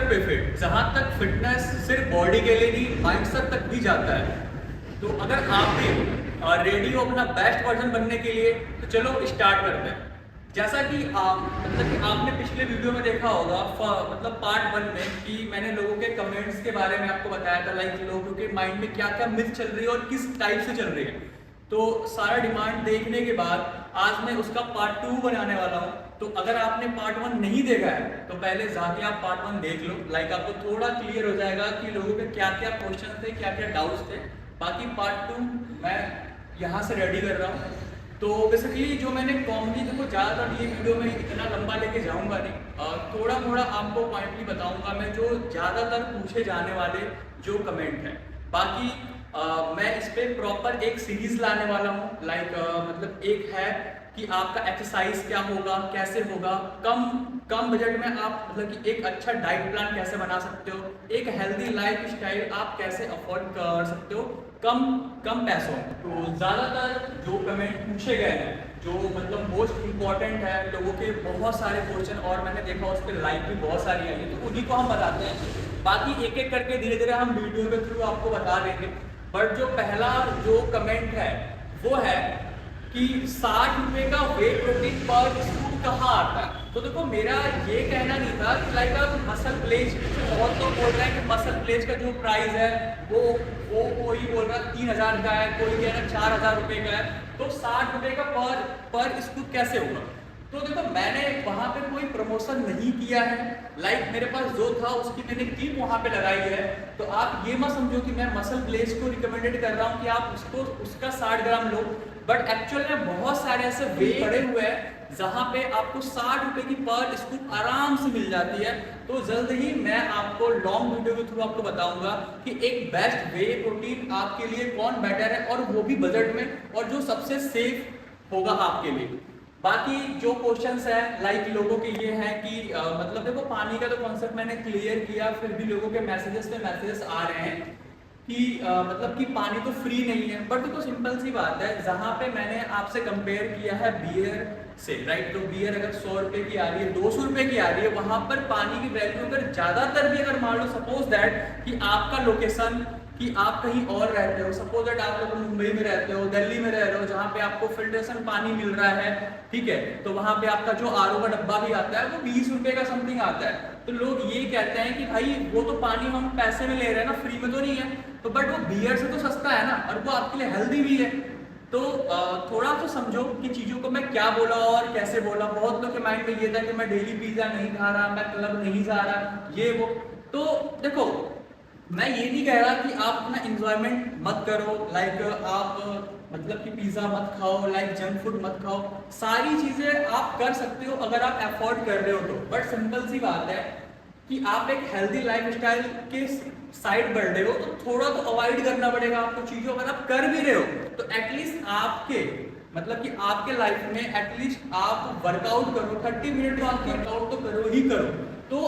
पे फिट। जहाँ तक फिटनेस सिर्फ बॉडी के लिए नहीं, माइंडसेट तक भी जाता है। तो अगर आप भी रेडी हो अपना बेस्ट वर्जन बनने के लिए, तो चलो स्टार्ट करते हैं। जैसा कि मतलब कि आपने पिछले वीडियो में देखा होगा, मतलब पार्ट 1 में, कि मैंने लोगों के कमेंट्स के बारे में आपको बताया था, लाइक लोगों के माइंड में क्या क्या मिथ चल रही है और किस टाइप से चल रही है। तो सारा डिमांड देखने के बाद आज मैं उसका पार्ट 2 बनाने वाला हूँ। तो अगर आपने पार्ट 1 नहीं देखा है तो पहले जाके आप पार्ट 1 देख लो, लाइक आपको थोड़ा क्लियर हो जाएगा कि लोगों के क्या क्या क्वेश्चन थे, क्या क्या डाउट्स थे। बाकी पार्ट 2 मैं यहाँ से रेडी कर रहा हूँ। तो बेसिकली जो मैंने कॉमेडी, देखो ज़्यादातर ये वीडियो में इतना लंबा लेके जाऊँगा नहीं, थोड़ा थोड़ा आपको पॉइंटली बताऊँगा मैं, जो ज़्यादातर पूछे जाने वाले जो कमेंट हैं। बाकी मैं इस पर प्रॉपर एक सीरीज लाने वाला हूँ, लाइक मतलब एक है कि आपका एक्सरसाइज क्या होगा, कैसे होगा, कम बजट में आप मतलब कि एक अच्छा डाइट प्लान कैसे बना सकते हो, एक हेल्दी लाइफ स्टाइल आप कैसे अफोर्ड कर सकते हो कम पैसों में। तो ज़्यादातर जो कमेंट पूछे गए हैं, जो मतलब मोस्ट इम्पॉर्टेंट है, लोगों के बहुत सारे क्वेश्चन, और मैंने देखा उस पर लाइक भी बहुत सारी आई है, तो उन्हीं को हम बताते हैं। बाकी एक एक करके धीरे धीरे हम वीडियो के थ्रू आपको बता देंगे। बट जो पहला जो कमेंट है वो है कि 60 रुपए का वे प्रोटीन पर स्कूप कहाँ आता है। तो देखो, मेरा ये कहना नहीं था कि लाइक अब मसल प्लेज, बहुत लोग बोल रहे हैं कि मसल प्लेज का जो प्राइस है वो कोई बोल रहा है 3000 का है, कोई कह रहा है 4000 रुपये का है, तो 60 रुपये का पर स्कूप कैसे होगा। तो देखो, मैंने वहाँ पे कोई प्रमोशन नहीं किया है, लाइक मेरे पास जो था उसकी मैंने टीम वहाँ पे लगाई है। तो आप ये मत समझो कि मैं मसल प्लेस को रिकमेंडेड कर रहा हूँ कि आप उसका 60 ग्राम लो। बट एक्चुअल में बहुत सारे ऐसे वे पड़े हुए हैं जहाँ पे आपको 60 रुपए की पर स्कूप आराम से मिल जाती है। तो जल्द ही मैं आपको लॉन्ग वीडियो के थ्रू आपको बताऊंगा कि एक बेस्ट वे प्रोटीन आपके लिए कौन बेटर है, और वो भी बजट में, और जो सबसे सेफ होगा आपके लिए। बाकी जो क्वेश्चंस है, लाइक लोगों के ये हैं कि मतलब देखो, पानी का तो कॉन्सेप्ट मैंने क्लियर किया, फिर भी लोगों के मैसेजेस पे मैसेजेस आ रहे हैं कि मतलब कि पानी तो फ्री नहीं है। बट तो सिंपल सी बात है, जहाँ पे मैंने आपसे कंपेयर किया है बियर से, राइट, तो बियर अगर 100 रुपए की आ रही है, 200 रुपए की आ रही है, वहां पर पानी की वैल्यू अगर ज्यादातर भी, अगर मान लो सपोज दैट कि आपका लोकेशन, कि आप कहीं और रहते हो, सपोज दैट आप लोग मुंबई में रहते हो, दिल्ली में रह रहे हो, जहाँ पे आपको फिल्ट्रेशन पानी मिल रहा है, ठीक है, तो वहां पे आपका जो आरओ का डब्बा भी आता है वो 20 रुपए का समथिंग आता है। तो लोग ये कहते हैं कि भाई वो तो पानी हम पैसे में ले रहे हैं ना, फ्री में तो नहीं है। तो बट वो बियर से तो सस्ता है ना, और वो आपके लिए हेल्दी भी है। तो थोड़ा तो समझो कि चीज़ों को मैं क्या बोला और कैसे बोला। बहुत लोग के माइंड में ये था कि मैं डेली पिज्ज़ा नहीं खा रहा, मैं क्लब नहीं जा रहा, ये वो। तो देखो, मैं ये नहीं कह रहा कि आप अपना इंजॉयमेंट मत करो, लाइक आप मतलब कि पिज्ज़ा मत खाओ, लाइक जंक फूड मत खाओ, सारी चीज़ें आप कर सकते हो अगर आप अफोर्ड कर रहे हो तो। बट सिंपल सी बात है कि आप एक हेल्दी लाइफ स्टाइल के साइड बढ़ रहे हो, तो थोड़ा तो अवॉइड करना पड़ेगा आपको चीज़ों। अगर आप कर भी रहे हो तो एटलीस्ट आपके मतलब कि आपके लाइफ में एटलीस्ट आप वर्कआउट करो, 30 मिनट तो आप वर्कआउट तो करो ही करो।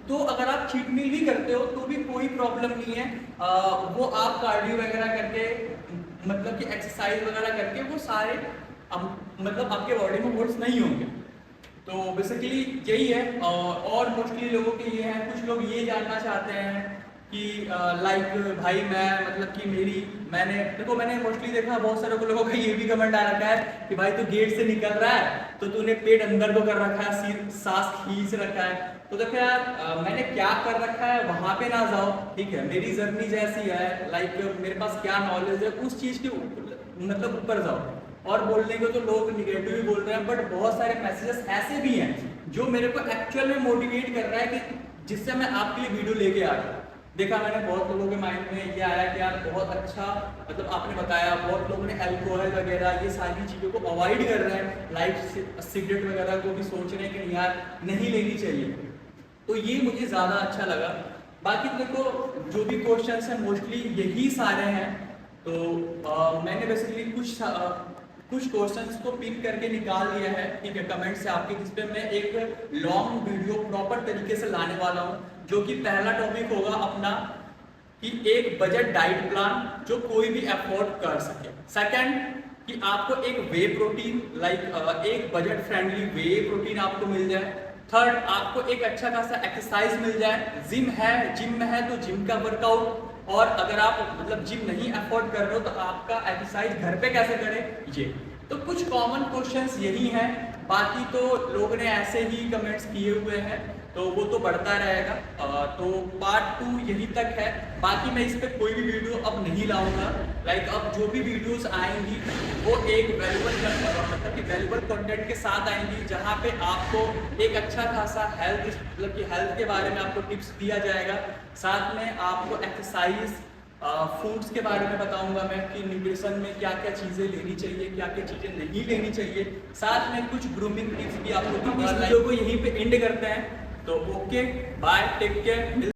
तो अगर आप चीट मील भी करते हो तो भी कोई प्रॉब्लम नहीं है। वो आप कार्डियो वगैरह करके, मतलब कि एक्सरसाइज वगैरह करके, वो सारे मतलब आपके बॉडी में वोट्स नहीं होंगे। तो बेसिकली यही है। और मोस्टली लोगों के ये हैं, कुछ लोग ये जानना चाहते हैं कि लाइक भाई मैं मतलब कि मैंने मोस्टली देखा, बहुत सारे लोगों का ये भी कमेंट आ रखा है कि भाई तू गेट से निकल रहा है तो तूने पेट अंदर को कर रखा है, सांस खींच रखा है। तो देखो यार, मैंने क्या कर रखा है वहां पे ना जाओ, ठीक है, मेरी जर्नी जैसी है, लाइक मेरे पास क्या नॉलेज है उस चीज के मतलब ऊपर जाओ। और बोलने को तो लोग निगेटिव भी बोल रहे हैं, बट बहुत सारे मैसेजेस ऐसे भी हैं जो मेरे को एक्चुअल में मोटिवेट कर रहा है कि जिससे मैं आपके लिए वीडियो लेके आ रहा हूँ। देखा मैंने बहुत लोगों के माइंड में ये आया कि यार बहुत अच्छा, मतलब आपने बताया, बहुत लोगों ने अल्कोहल वगैरह ये सारी चीज़ों को अवॉइड कर रहे हैं, लाइक सिगरेट वगैरह को भी सोच रहे हैं कि यार नहीं लेनी चाहिए। तो ये मुझे ज़्यादा अच्छा लगा। बाकी देखो, जो भी क्वेश्चंस हैं मोस्टली यही सारे हैं। तो मैंने बेसिकली कुछ क्वेश्चंस को पिक करके निकाल लिया है, ठीक है, कमेंट से आपके, जिस पे मैं एक लॉन्ग वीडियो प्रॉपर तरीके से लाने वाला हूँ। जो कि पहला टॉपिक होगा अपना कि एक बजट डाइट प्लान जो कोई भी अफोर्ड कर सके। सेकंड, कि आपको एक वे प्रोटीन, लाइक एक बजट फ्रेंडली वे प्रोटीन आपको मिल जाए। थर्ड, आपको एक अच्छा खासा एक्सरसाइज मिल जाए। जिम है, जिम में है तो जिम का वर्कआउट, और अगर आप मतलब जिम नहीं अफोर्ड कर रहे हो तो आपका एक्सरसाइज घर पे कैसे करें, ये तो कुछ कॉमन क्वेश्चंस यही हैं। बाकी तो लोगों ने ऐसे ही कमेंट्स किए हुए हैं, तो वो तो बढ़ता रहेगा। तो पार्ट 2 यही तक है। बाकी मैं इस पे कोई भी वीडियो अब नहीं लाऊंगा। लाइक अब जो भी वीडियोस आएंगी वो एक वैल्यूबल कंटेंट के साथ आएंगी, जहाँ पे आपको एक अच्छा खासा हेल्थ मतलब कि हेल्थ के बारे में आपको टिप्स दिया जाएगा। साथ में आपको एक्सरसाइज, फूड्स के बारे में बताऊंगा मैं कि न्यूट्रिशन में क्या क्या चीज़ें लेनी चाहिए, क्या क्या चीज़ें नहीं लेनी चाहिए। साथ में कुछ ग्रूमिंग टिप्स भी आपको दूंगा। वीडियो को यहीं पे एंड करते हैं। तो ओके, बाय, टेक केयर।